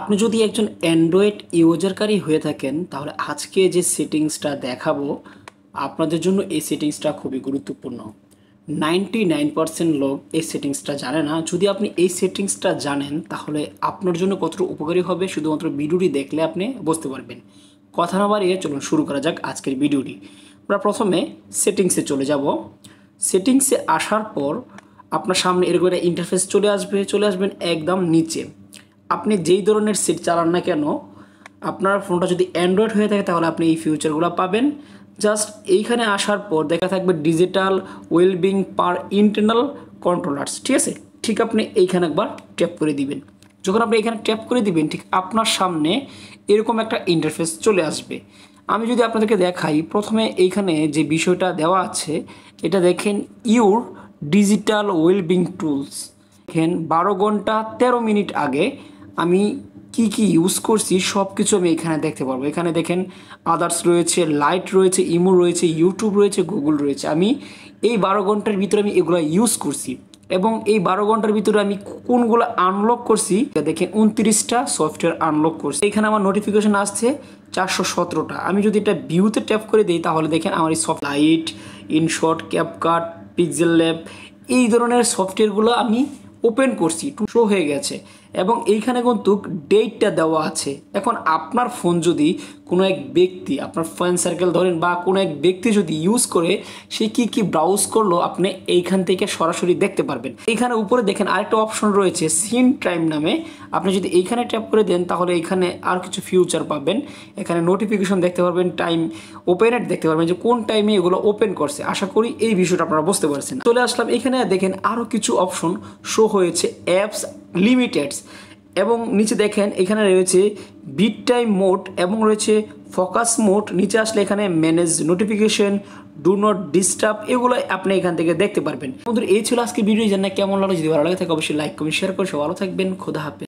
আপনি যদি একজন অ্যান্ড্রয়েড ইউজারকারী হয়ে থাকেন তাহলে আজকে যে সেটিংসটা দেখাবো আপনাদের জন্য এই সেটিংসটা খুবই গুরুত্বপূর্ণ। 99% লোক এই সেটিংসটা জানে না। যদি আপনি এই সেটিংসটা জানেন তাহলে আপনার জন্য কতটা উপকারী হবে শুধুমাত্র ভিডিওটি দেখলে আপনি বুঝতে পারবেন। কথা না বাড়িয়ে চলুন শুরু করা যাক আজকের ভিডিওটি। আমরা প্রথমে সেটিংসে চলে যাব। সেটিংসে আসার পর আপনার সামনে এরকম একটা ইন্টারফেস চলে আসবেন একদম নিচে। আপনি যেই ধরনের সেট চালান না কেন, আপনার ফোনটা যদি অ্যান্ড্রয়েড হয়ে থাকে তাহলে আপনি এই ফিউচারগুলো পাবেন। জাস্ট এইখানে আসার পর দেখা থাকবে ডিজিটাল ওয়েলবিং পার ইন্টারনাল কন্ট্রোলার্স, ঠিক আছে। ঠিক আপনি এইখানে একবার ট্যাপ করে দিবেন। যখন আপনি এখানে ট্যাপ করে দিবেন ঠিক আপনার সামনে এরকম একটা ইন্টারফেস চলে আসবে। আমি যদি আপনাদেরকে দেখাই, প্রথমে এইখানে যে বিষয়টা দেওয়া আছে এটা দেখেন, ইউর ডিজিটাল ওয়েলবিং টুলস। দেখেন 12 ঘন্টা 13 মিনিট আগে আমি কি কি ইউজ করছি সব কিছু আমি এখানে দেখতে পারবো। এখানে দেখেন আদার্স রয়েছে, লাইট রয়েছে, ইমো রয়েছে, ইউটিউব রয়েছে, গুগল রয়েছে। আমি এই 12 ঘন্টার ভিতরে আমি এগুলো ইউজ করছি এবং এই 12 ঘন্টার ভিতরে আমি কোনগুলো আনলক করছি দেখেন 29টা সফটওয়্যার আনলক করছি। এখানে আমার নোটিফিকেশন আসছে 417টা। আমি যদি এটা ভিউতে ট্যাপ করে দিই তাহলে দেখেন আমার এই soft light, InShot, CapCut, pixel lab এই ধরনের সফটওয়্যারগুলো আমি ওপেন করছি, শো হয়ে গেছে এবং এইখানে কিন্তু ডেটটা দেওয়া আছে। এখন আপনার ফোন যদি কোনো এক ব্যক্তি, আপনার ফ্রেন্ড সার্কেল ধরেন বা কোনো এক ব্যক্তি যদি ইউজ করে সে কি কি ব্রাউজ করলো আপনি এইখান থেকে সরাসরি দেখতে পারবেন। এইখানে উপরে দেখেন আরেকটা অপশন রয়েছে সিন টাইম নামে। আপনি যদি এইখানে ট্যাপ করে দেন তাহলে এইখানে আর কিছু ফিউচার পাবেন। এখানে নোটিফিকেশন দেখতে পারবেন, টাইম ওপেনেট দেখতে পারবেন যে কোন টাইমে এগুলো ওপেন করছে। আশা করি এই বিষয়টা আপনারা বুঝতে পারছেন। চলে আসলাম এখানে, দেখেন আরও কিছু অপশন শো হয়েছে, অ্যাপস লিমিটেডস এবং নিচে দেখেন এখানে রয়েছে বিট টাইম মোড এবং রয়েছে ফোকাস মোড। নিচে আসলে এখানে manage notification, do not disturb, এগুলো আপনি এখান থেকে দেখতে পারবেন। বন্ধুরা এই ছিল আজকে ভিডিও। জানা কেমন লাগলো, যদি ভালো লাগে থাকে অবশ্যই লাইক কমেন্ট শেয়ার করে সব ভালো থাকবেন। খোদা হাফেজ।